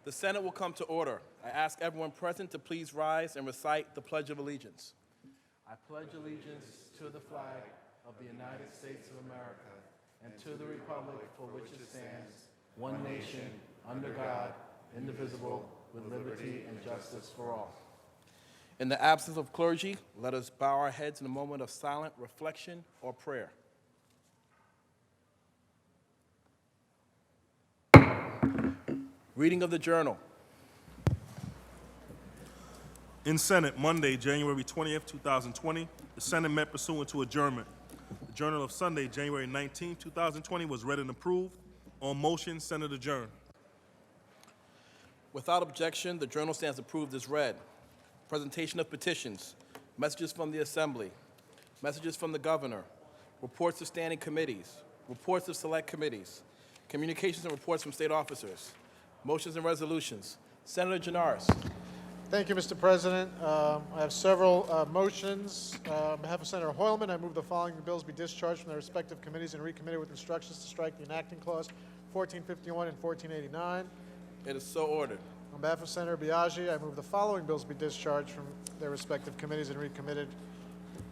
The Senate will come to order. I ask everyone present to please rise and recite the Pledge of Allegiance. I pledge allegiance to the flag of the United States of America and to the republic for which it stands, one nation, under God, indivisible, with liberty and justice for all. In the absence of clergy, let us bow our heads in a moment of silent reflection or prayer. Reading of the Journal. In Senate, Monday, January 20th, 2020, the Senate met pursuant to adjournment. The Journal of Sunday, January 19th, 2020 was read and approved. On motion, Senate adjourned. Without objection, the Journal stands approved as read. Presentation of petitions, messages from the Assembly, messages from the Governor, reports of standing committees, reports of select committees, communications and reports from state officers, motions and resolutions. Senator Janaris. Thank you, Mr. President. I have several motions. On behalf of Senator Hoylman, I move the following bills be discharged from their respective committees and recommitted with instructions to strike the enacting clause 1451 and 1489. It is so ordered. On behalf of Senator Biaggi, I move the following bills be discharged from their respective committees and recommitted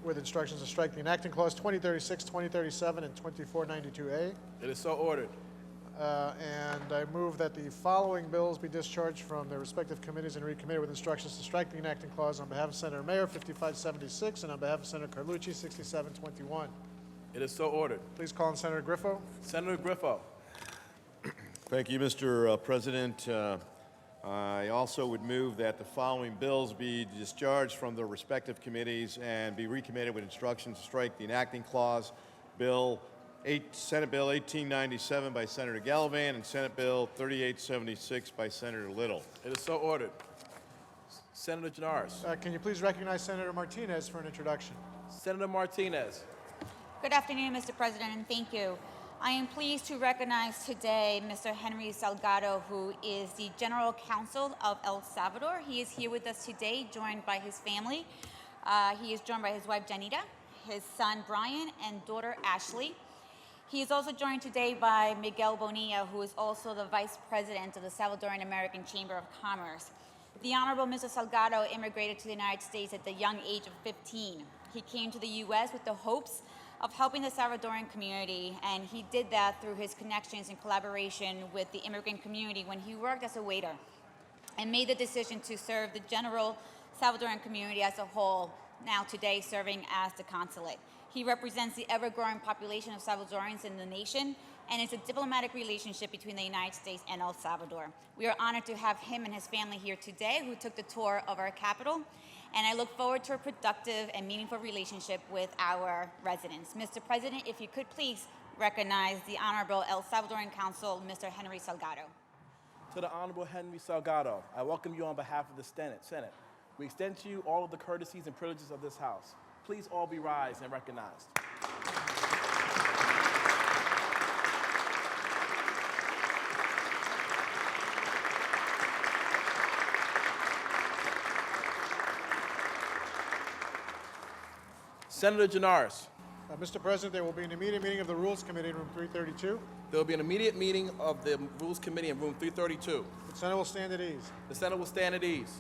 with instructions to strike the enacting clause 2036, 2037, and 2492A. It is so ordered. And I move that the following bills be discharged from their respective committees and recommitted with instructions to strike the enacting clause on behalf of Senator Mayer, 5576, and on behalf of Senator Carlucci, 6721. It is so ordered. Please call on Senator Griffo. Senator Griffo. Thank you, Mr. President. I also would move that the following bills be discharged from their respective committees and be recommitted with instructions to strike the enacting clause. Senate Bill 1897 by Senator Gallivan and Senate Bill 3876 by Senator Little. It is so ordered. Senator Janaris. Can you please recognize Senator Martinez for an introduction? Senator Martinez. Good afternoon, Mr. President, and thank you. I am pleased to recognize today Mr. Henry Salgado, who is the General Counsel of El Salvador. He is here with us today, joined by his family. He is joined by his wife, Janita, his son, Brian, and daughter, Ashley. He is also joined today by Miguel Bonilla, who is also the Vice President of the Salvadoran American Chamber of Commerce. The Honorable Mr. Salgado immigrated to the United States at the young age of 15. He came to the U.S. with the hopes of helping the Salvadoran community, and he did that through his connections and collaboration with the immigrant community when he worked as a waiter and made the decision to serve the general Salvadoran community as a whole, now today serving as the consulate. He represents the ever-growing population of Salvadorans in the nation, and it's a diplomatic relationship between the United States and El Salvador. We are honored to have him and his family here today, who took the tour of our capital, and I look forward to a productive and meaningful relationship with our residents. Mr. President, if you could please recognize the Honorable El Salvadoran Consul, Mr. Henry Salgado. To the Honorable Henry Salgado, I welcome you on behalf of the Senate. We extend to you all of the courtesies and privileges of this House. Please all be rise and recognized. Senator Janaris. Mr. President, there will be an immediate meeting of the Rules Committee in room 332. There will be an immediate meeting of the Rules Committee in room 332. The Senate will stand at ease. The Senate will stand at ease.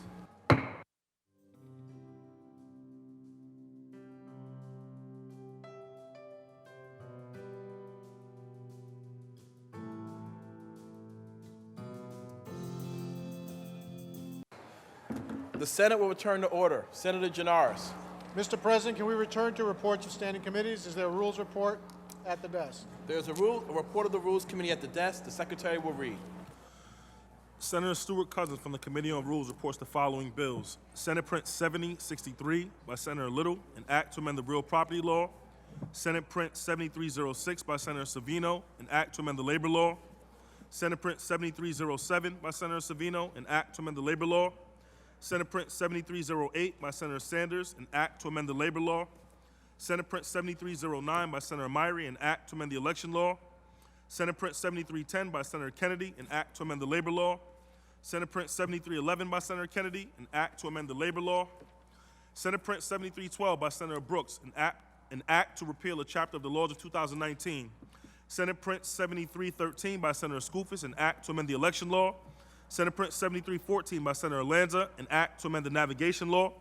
The Senate will return to order. Senator Janaris. Mr. President, can we return to reports of standing committees? Is there a rules report at the desk? There's a report of the Rules Committee at the desk. The Secretary will read. Senator Stuart Cousins from the Committee on Rules reports the following bills. Senate Print 7063 by Senator Little, an act to amend the real property law. Senate Print 7306 by Senator Savino, an act to amend the labor law. Senate Print 7307 by Senator Savino, an act to amend the labor law. Senate Print 7308 by Senator Sanders, an act to amend the labor law. Senate Print 7309 by Senator Myrie, an act to amend the election law. Senate Print 7310 by Senator Kennedy, an act to amend the labor law. Senate Print 7311 by Senator Kennedy, an act to amend the labor law. Senate Print 7312 by Senator Brooks, an act to repeal a chapter of the laws of 2019. Senate Print 7313 by Senator Skoufis, an act to amend the election law. Senate Print 7314 by Senator Lanza, an act to amend the navigation law.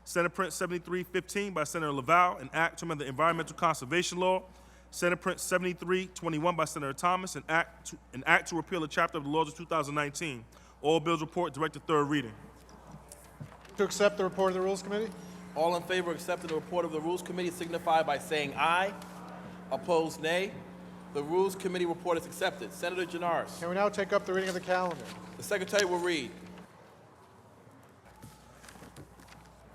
Senate Print 7315 by Senator Laval, an act to amend the environmental conservation law. Senate Print 7321 by Senator Thomas, an act to repeal a chapter of the laws of 2019. All bills report direct to third reading. To accept the report of the Rules Committee? All in favor of accepting the report of the Rules Committee signify by saying aye. Opposed, nay. The Rules Committee report is accepted. Senator Janaris. Can we now take up the reading of the calendar? The Secretary will read.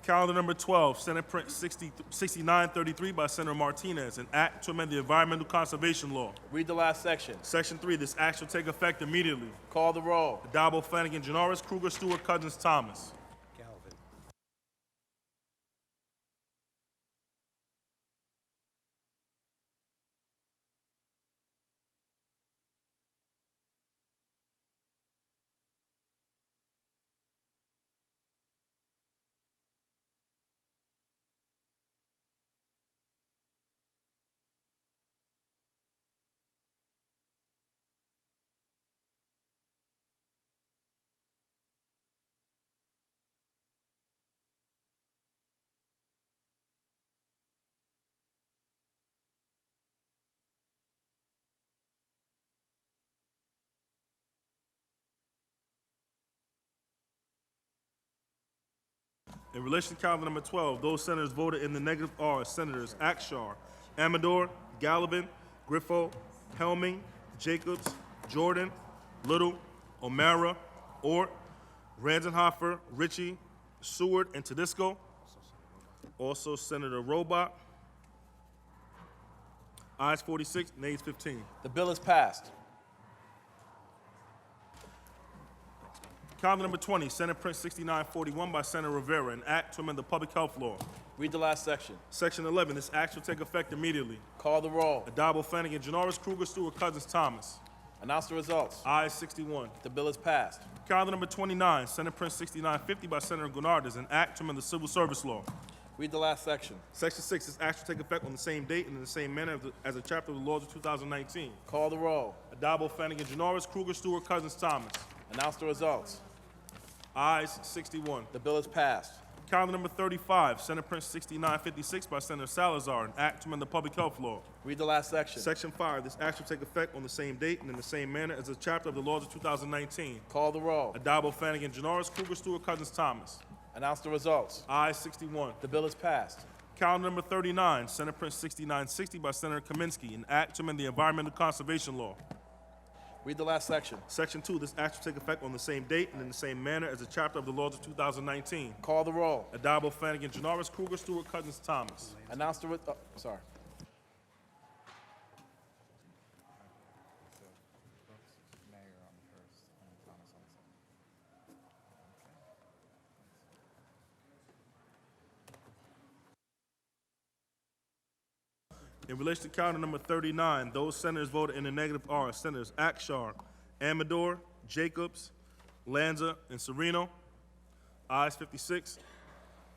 Calendar number 12, Senate Print 6933 by Senator Martinez, an act to amend the environmental conservation law. Read the last section. Section 3, this act shall take effect immediately. Call the roll. Addabbo, Flanagan, Janoris, Kruger, Stewart, Cousins, Thomas. In relation to calendar number 12, those senators voted in the negative are Senators Akshar, Amador, Gallivan, Griffo, Helming, Jacobs, Jordan, Little, O'Mara, Ort, Randenhofer, Ritchie, Seward, and Tedisco. Also Senator Robach. Ayes 46, nays 15. The bill is passed. Calendar number 20, Senate Print 6941 by Senator Rivera, an act to amend the public health law. Read the last section. Section 11, this act shall take effect immediately. Call the roll. Addabbo, Flanagan, Janoris, Kruger, Stewart, Cousins, Thomas. Announce the results. Ayes 61. The bill is passed. Calendar number 29, Senate Print 6950 by Senator Gurnardez, an act to amend the civil service law. Read the last section. Section 6, this act shall take effect on the same date and in the same manner as a chapter of the laws of 2019. Call the roll. Addabbo, Flanagan, Janoris, Kruger, Stewart, Cousins, Thomas. Announce the results. Ayes 61. The bill is passed. Calendar number 35, Senate Print 6956 by Senator Salazar, an act to amend the public health law. Read the last section. Section 5, this act shall take effect on the same date and in the same manner as a chapter of the laws of 2019. Call the roll. Addabbo, Flanagan, Janoris, Kruger, Stewart, Cousins, Thomas. Announce the results. Ayes 61. The bill is passed. Calendar number 39, Senate Print 6960 by Senator Kaminsky, an act to amend the environmental conservation law. Read the last section. Section 2, this act shall take effect on the same date and in the same manner as a chapter of the laws of 2019. Call the roll. Addabbo, Flanagan, Janoris, Kruger, Stewart, Cousins, Thomas. Announce the sorry. In relation to calendar number 39, those senators voted in the negative are Senators Akshar, Amador, Jacobs, Lanza, and Sereno. Ayes 56,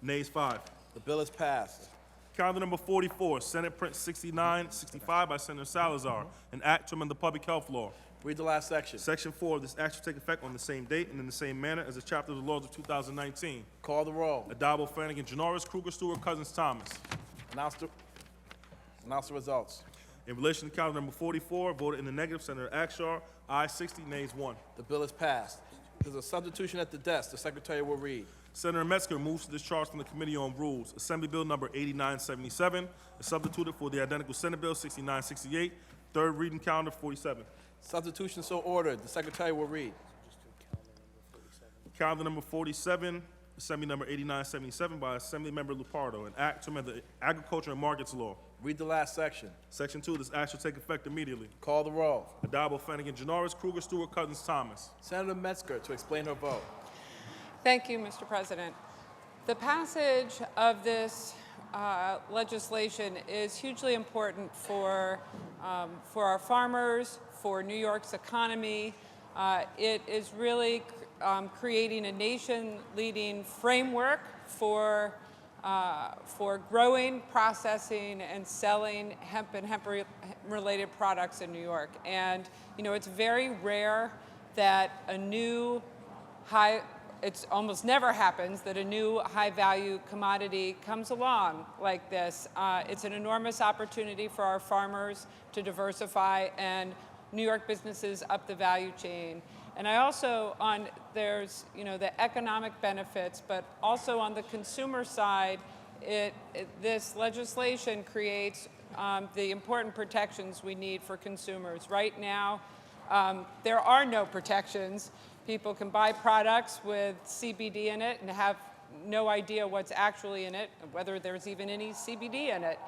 nays 5. The bill is passed. Calendar number 44, Senate Print 6965 by Senator Salazar, an act to amend the public health law. Read the last section. Section 4, this act shall take effect on the same date and in the same manner as a chapter of the laws of 2019. Call the roll. Addabbo, Flanagan, Janoris, Kruger, Stewart, Cousins, Thomas. Announce the results. In relation to calendar number 44, voted in the negative, Senator Akshar. Ayes 60, nays 1. The bill is passed. There's a substitution at the desk. The Secretary will read. Senator Metzger moves to discharge from the Committee on Rules. Assembly Bill number 8977 is substituted for the identical Senate Bill 6968. Third reading calendar 47. Substitution so ordered. The Secretary will read. Calendar number 47, Assembly number 8977 by Assembly Member Lupardo, an act to amend the Agriculture and Markets Law. Read the last section. Section 2, this act shall take effect immediately. Call the roll. Addabbo, Flanagan, Janoris, Kruger, Stewart, Cousins, Thomas. Senator Metzger to explain her vote. Thank you, Mr. President. The passage of this legislation is hugely important for our farmers, for New York's economy. It is really creating a nation-leading framework for growing, processing, and selling hemp and hemp-related products in New York. And, you know, it's very rare that a new it's almost never happens that a new high-value commodity comes along like this. It's an enormous opportunity for our farmers to diversify and New York businesses up the value chain. And I also, there's the economic benefits, but also on the consumer side, this legislation creates the important protections we need for consumers. Right now, there are no protections. People can buy products with CBD in it and have no idea what's actually in it, whether there's even any CBD in it.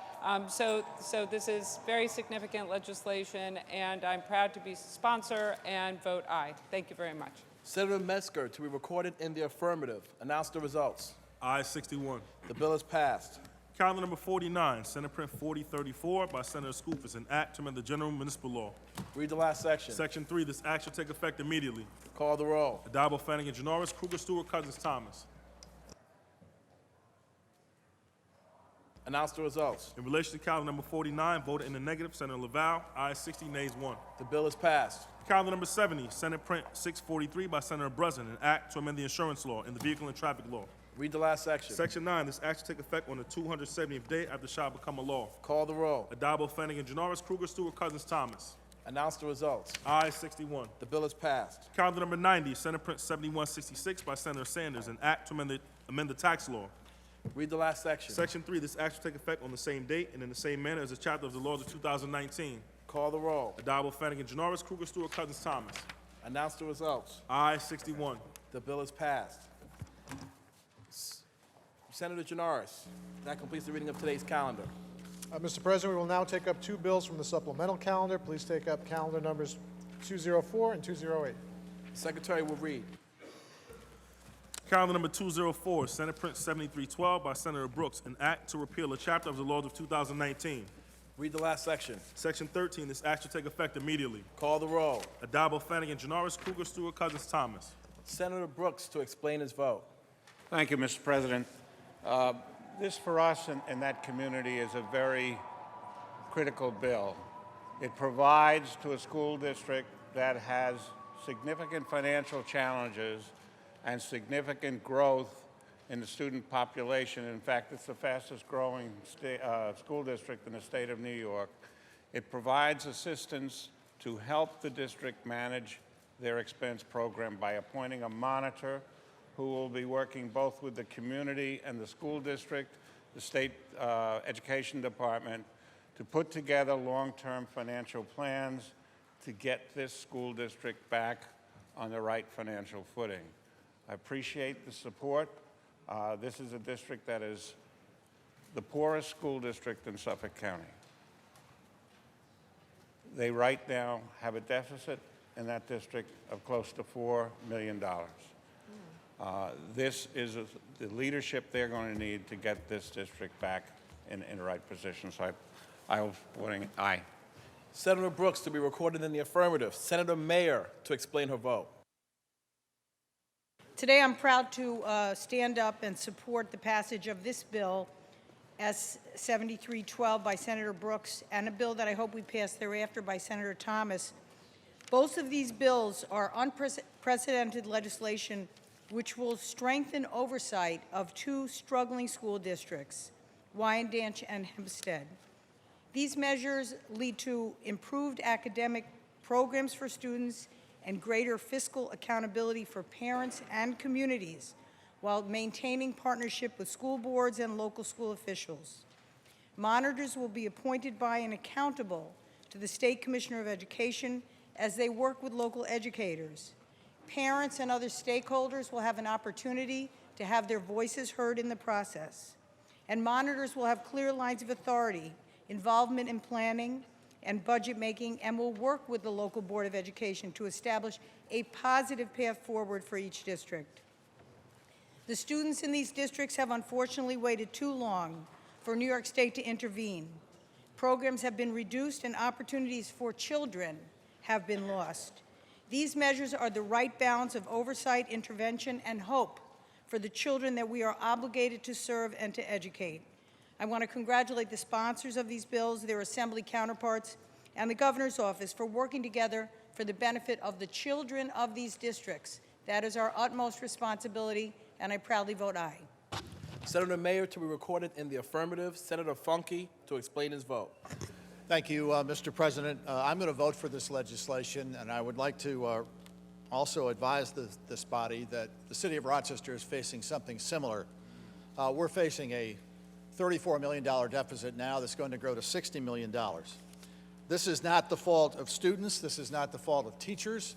So this is very significant legislation, and I'm proud to be sponsor and vote aye. Thank you very much. Senator Metzger, to be recorded in the affirmative. Announce the results. Ayes 61. The bill is passed. Calendar number 49, Senate Print 4034 by Senator Skoufis, an act to amend the general municipal law. Read the last section. Section 3, this act shall take effect immediately. Call the roll. Addabbo, Flanagan, Janoris, Kruger, Stewart, Cousins, Thomas. Announce the results. In relation to calendar number 49, voted in the negative, Senator Laval. Ayes 60, nays 1. The bill is passed. Calendar number 70, Senate Print 643 by Senator Breslin, an act to amend the insurance law and the vehicle and traffic law. Read the last section. Section 9, this act shall take effect on the 270th day after it shall become a law. Call the roll. Addabbo, Flanagan, Janoris, Kruger, Stewart, Cousins, Thomas. Announce the results. Ayes 61. The bill is passed. Calendar number 90, Senate Print 7166 by Senator Sanders, an act to amend the tax law. Read the last section. Section 3, this act shall take effect on the same date and in the same manner as the chapter of the laws of 2019. Call the roll. Addabbo, Flanagan, Janoris, Kruger, Stewart, Cousins, Thomas. Announce the results. Ayes 61. The bill is passed. Senator Janoris, that completes the reading of today's calendar. Mr. President, we will now take up two bills from the supplemental calendar. Please take up calendar numbers 204 and 208. The Secretary will read. Calendar number 204, Senate Print 7312 by Senator Brooks, an act to repeal a chapter of the laws of 2019. Read the last section. Section 13, this act shall take effect immediately. Call the roll. Addabbo, Flanagan, Janoris, Kruger, Stewart, Cousins, Thomas. Senator Brooks to explain his vote. Thank you, Mr. President. This for us in that community is a very critical bill. It provides to a school district that has significant financial challenges and significant growth in the student population. In fact, it's the fastest growing school district in the state of New York. It provides assistance to help the district manage their expense program by appointing a monitor who will be working both with the community and the school district, the state education department, to put together long-term financial plans to get this school district back on the right financial footing. I appreciate the support. This is a district that is the poorest school district in Suffolk County. They right now have a deficit in that district of close to $4 million. This is the leadership they're going to need to get this district back in the right position. So I will vote aye. Senator Brooks to be recorded in the affirmative. Senator Mayer to explain her vote. Today I'm proud to stand up and support the passage of this bill, S. 7312 by Senator Brooks, and a bill that I hope we pass thereafter by Senator Thomas. Both of these bills are unprecedented legislation which will strengthen oversight of two struggling school districts, Wyandanch and Hempstead. These measures lead to improved academic programs for students and greater fiscal accountability for parents and communities while maintaining partnership with school boards and local school officials. Monitors will be appointed by and accountable to the State Commissioner of Education as they work with local educators. Parents and other stakeholders will have an opportunity to have their voices heard in the process. And monitors will have clear lines of authority, involvement in planning and budget making, and will work with the local Board of Education to establish a positive path forward for each district. The students in these districts have unfortunately waited too long for New York State to intervene. Programs have been reduced and opportunities for children have been lost. These measures are the right balance of oversight, intervention, and hope for the children that we are obligated to serve and to educate. I want to congratulate the sponsors of these bills, their assembly counterparts, and the governor's office for working together for the benefit of the children of these districts. That is our utmost responsibility, and I proudly vote aye. Senator Mayer to be recorded in the affirmative. Senator Funke to explain his vote. Thank you, Mr. President. I'm going to vote for this legislation, and I would like to also advise this body that the City of Rochester is facing something similar. We're facing a $34 million deficit now that's going to grow to $60 million. This is not the fault of students. This is not the fault of teachers.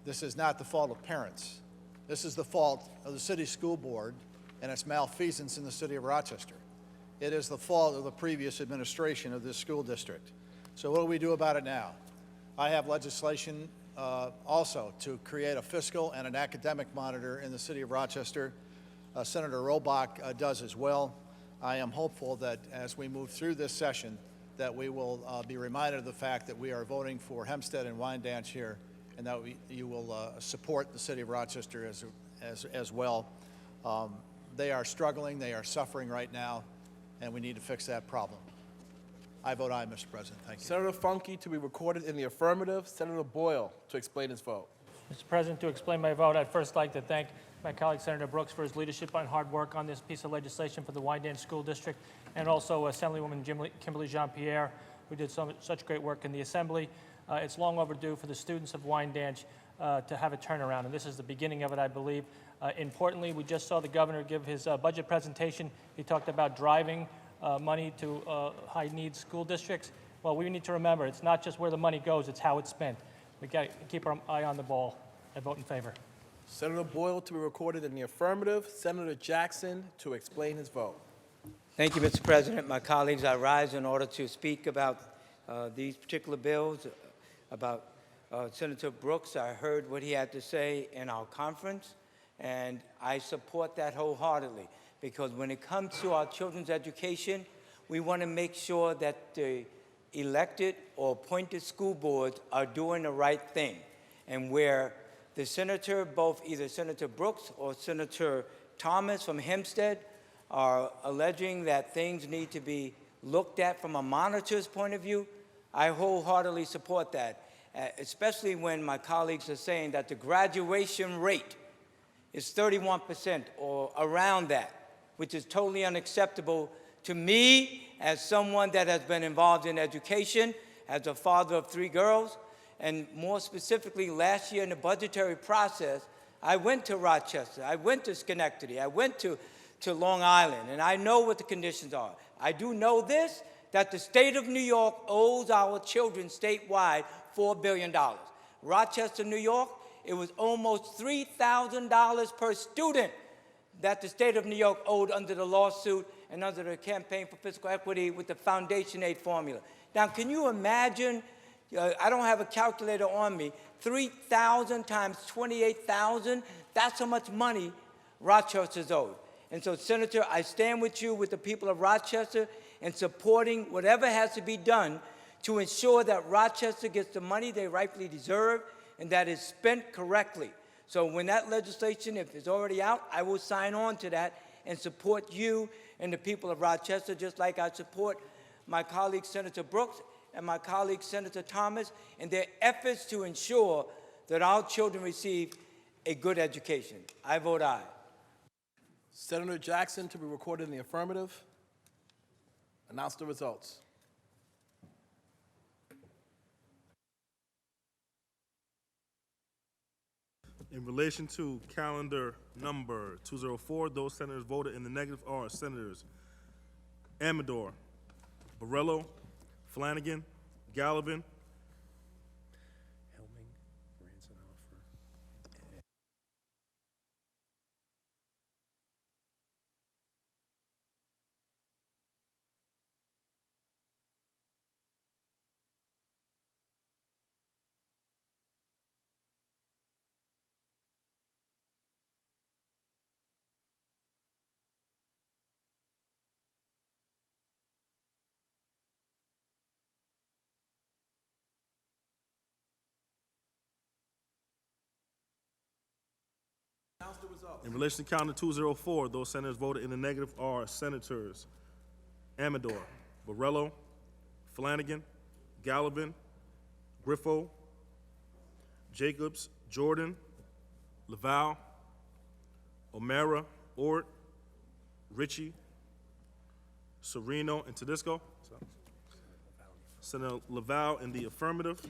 This is not the fault of parents. This is the fault of the city school board and its malfeasance in the City of Rochester. It is the fault of the previous administration of this school district. So what do we do about it now? I have legislation also to create a fiscal and an academic monitor in the City of Rochester. Senator Robach does as well. I am hopeful that as we move through this session, that we will be reminded of the fact that we are voting for Hempstead and Wyandanch here, and that you will support the City of Rochester as well. They are struggling, they are suffering right now, and we need to fix that problem. I vote aye, Mr. President. Thank you. Senator Funke to be recorded in the affirmative. Senator Boyle to explain his vote. Mr. President, to explain my vote, I'd first like to thank my colleague Senator Brooks for his leadership and hard work on this piece of legislation for the Wyandanch School District, and also Assemblywoman Kimberly Jean-Pierre, who did such great work in the Assembly. It's long overdue for the students of Wyandanch to have a turnaround, and this is the beginning of it, I believe. Importantly, we just saw the governor give his budget presentation. He talked about driving money to high-needs school districts. Well, we need to remember, it's not just where the money goes, it's how it's spent. We've got to keep our eye on the ball. I vote in favor. Senator Boyle to be recorded in the affirmative. Senator Jackson to explain his vote. Thank you, Mr. President. My colleagues, I rise in order to speak about these particular bills. About Senator Brooks, I heard what he had to say in our conference, and I support that wholeheartedly, because when it comes to our children's education, we want to make sure that the elected or appointed school boards are doing the right thing. And where the senator, both either Senator Brooks or Senator Thomas from Hempstead, are alleging that things need to be looked at from a monitor's point of view, I wholeheartedly support that, especially when my colleagues are saying that the graduation rate is 31% or around that, which is totally unacceptable to me as someone that has been involved in education, as a father of 3 girls, and more specifically, last year in the budgetary process, I went to Rochester, I went to Schenectady, I went to Long Island, and I know what the conditions are. I do know this, that the state of New York owes our children statewide $4 billion. Rochester, New York, it was almost $3,000 per student that the state of New York owed under the lawsuit and under the Campaign for Fiscal Equity with the Foundation Aid formula. Now, can you imagine, I don't have a calculator on me, 3,000 times 28,000, that's how much money Rochester's owed. And so, Senator, I stand with you, with the people of Rochester, in supporting whatever has to be done to ensure that Rochester gets the money they rightfully deserve and that is spent correctly. So when that legislation, if it's already out, I will sign on to that and support you and the people of Rochester, just like I support my colleague Senator Brooks and my colleague Senator Thomas in their efforts to ensure that our children receive a good education. I vote aye. Senator Jackson to be recorded in the affirmative. Announce the results. In relation to calendar number 204, those senators voted in the negative are Senators Amador, Borrello, Flanagan, Gallivan, Announce the results. In relation to calendar 204, those senators voted in the negative are Senators Amador, Borrello, Flanagan, Gallivan, Griffo, Jacobs, Jordan, Laval, O'Mara, Ort, Ritchie, Sereno, and Tedisco. Senator Laval in the affirmative.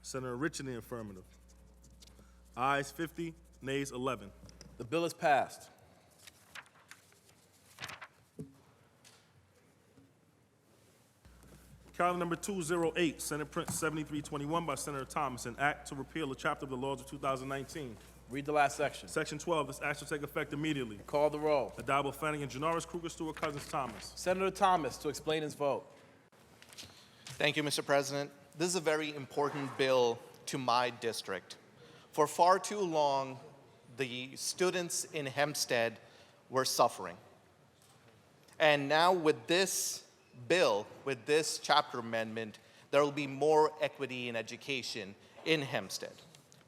Senator Ritchie in the affirmative. Ayes 50, nays 11. The bill is passed. Calendar number 208, Senate Print 7321 by Senator Thomas, an act to repeal a chapter of the laws of 2019. Read the last section. Section 12, this act shall take effect immediately. Call the roll. Adabo, Flanagan, Janoris, Kruger, Stewart, Cousins, Thomas. Senator Thomas to explain his vote. Thank you, Mr. President. This is a very important bill to my district. For far too long, the students in Hempstead were suffering. And now with this bill, with this chapter amendment, there will be more equity in education in Hempstead.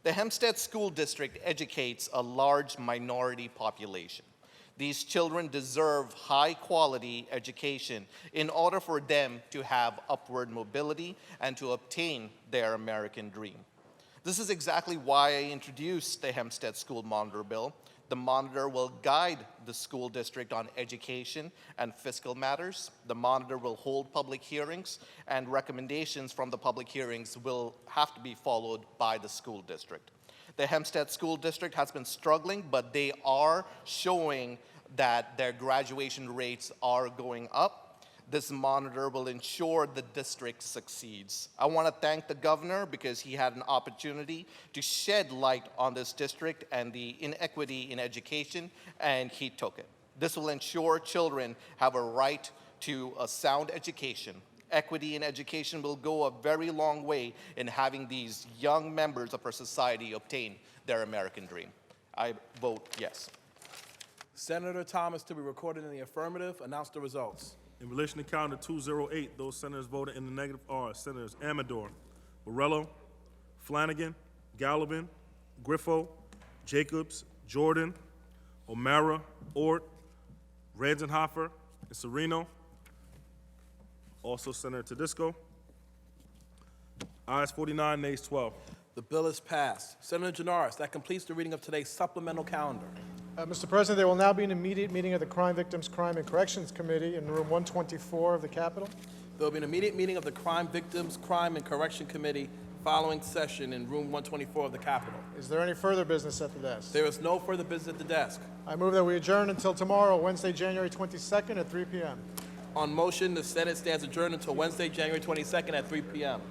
The Hempstead School District educates a large minority population. These children deserve high-quality education in order for them to have upward mobility and to obtain their American dream. This is exactly why I introduced the Hempstead School Monitor Bill. The monitor will guide the school district on education and fiscal matters. The monitor will hold public hearings, and recommendations from the public hearings will have to be followed by the school district. The Hempstead School District has been struggling, but they are showing that their graduation rates are going up. This monitor will ensure the district succeeds. I want to thank the governor because he had an opportunity to shed light on this district and the inequity in education, and he took it. This will ensure children have a right to a sound education. Equity in education will go a very long way in having these young members of our society obtain their American dream. I vote yes. Senator Thomas to be recorded in the affirmative. Announce the results. In relation to calendar 208, those senators voting in the negative are Senators Amador, Borrello, Flanagan, Gallivan, Griffo, Jacobs, Jordan, O'Mara, Ort, Ranzenhofer, and Sereno. Also Senator Tedisco. Ayes 49, nays 12. The bill is passed. Senator Janoris, that completes the reading of today's supplemental calendar. Mr. President, there will now be an immediate meeting of the Crime Victims, Crime and Corrections Committee in room 124 of the Capitol. There will be an immediate meeting of the Crime Victims, Crime and Correction Committee following session in room 124 of the Capitol. Is there any further business at the desk? There is no further business at the desk. I move that we adjourn until tomorrow, Wednesday, January 22nd at 3 p.m. On motion, the Senate stands adjourned until Wednesday, January 22nd at 3 p.m.